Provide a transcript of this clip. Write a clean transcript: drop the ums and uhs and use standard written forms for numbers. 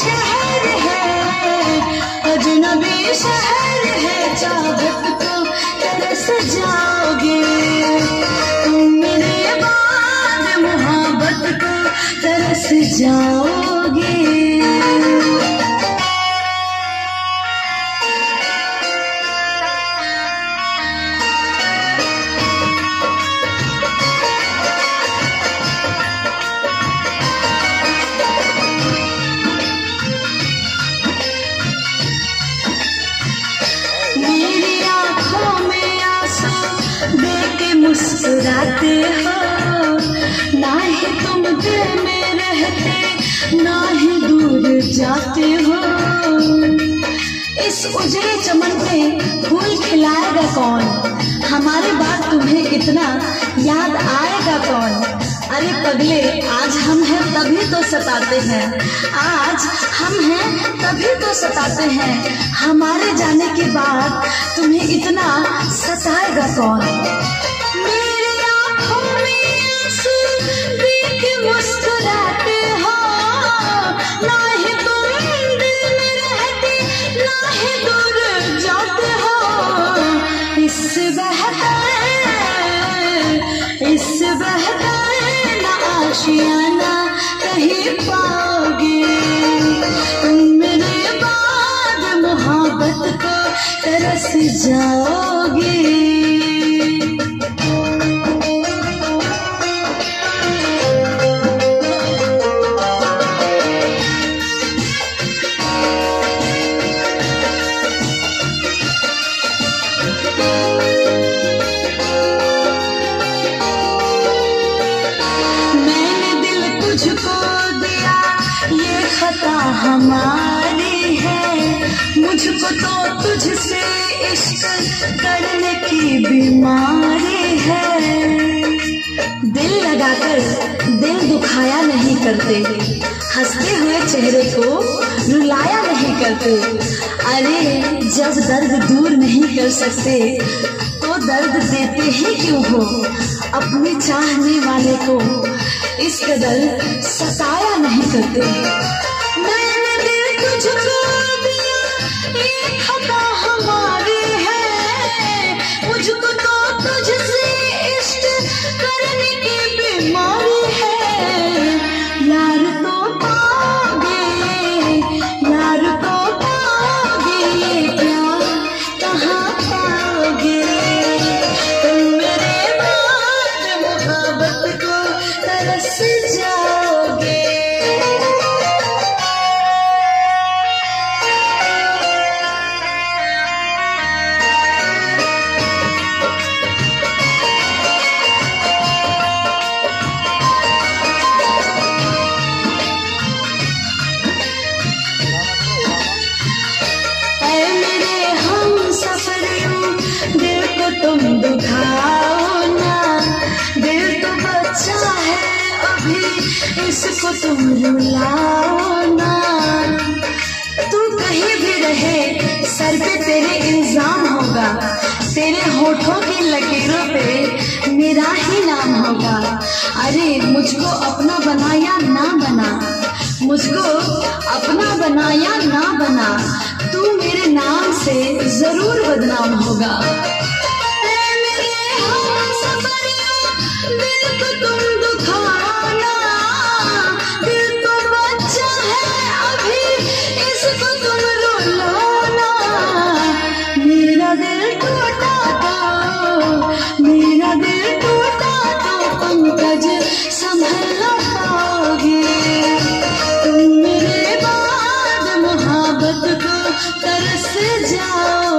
शहर है, अजनबी शहर है, चाहत को तरस जाओगे तुम, मेरे बाद मोहब्बत को तरस जाओगे। मुस्कुराते हो, ना ही तुम दिल में रहते, ना ही दूर जाते हो। इस उजड़े चमन में फूल खिलाएगा कौन, हमारी बात तुम्हें इतना याद आएगा कौन। अरे पगले, आज हम हैं तभी तो सताते हैं, आज हम हैं तभी तो सताते हैं, हमारे जाने के बाद तुम्हें इतना सताएगा कौन। मेरी आँखों में आंसू देख मुस्कुराते हो, ना ही तुम दिल में रहते, ना ही दूर जाते हो। इससे बेहतर ना आशियाना कहीं पाओगे तुम, मेरे बाद मोहब्बत को तरस जाओगे। तुझको दिया ये खता हमारी है, मुझको तो तुझसे इश्क करने की बीमारी है। दिल लगाकर दिल दुखाया नहीं करते, हंसते हुए चेहरे को रुलाया नहीं करते। अरे जब दर्द दूर नहीं कर सकते तो दर्द देते ही क्यों हो, अपने चाहने वाले को इस कदर सताया नहीं करते। मैंने दिल तुझको दिया ये खता हमारी है, मुझको तो तुझसे इश्क करने की बीमारी है। यार तो पाओगे, यार तो पाओगे, ये प्यार कहाँ पाओगे तुम, मेरे बाद मोहब्बत को तरस जाओगे। ऐ मेरे हम सफरियों, दिल को तुम दुखाओ ना, दिल तो बच्चा है अभी, इसको तुम रुलाओ ना। तू कहीं भी रहे सर पे तेरे इल्जाम होगा, तेरे होठों की लकीरों पे मेरा ही नाम होगा। अरे मुझको अपना बनाया ना बना, मुझको अपना बनाया ना बना, तू मेरे नाम से जरूर बदनाम होगा। दिल को तुम दुखाना, दिल तो बच्चा है अभी, इसको तुम रुलाना। मेरा दिल टूटा तो पंकज संभल पाओगे तुम, मेरे बाद मोहब्बत को तरस जाओ।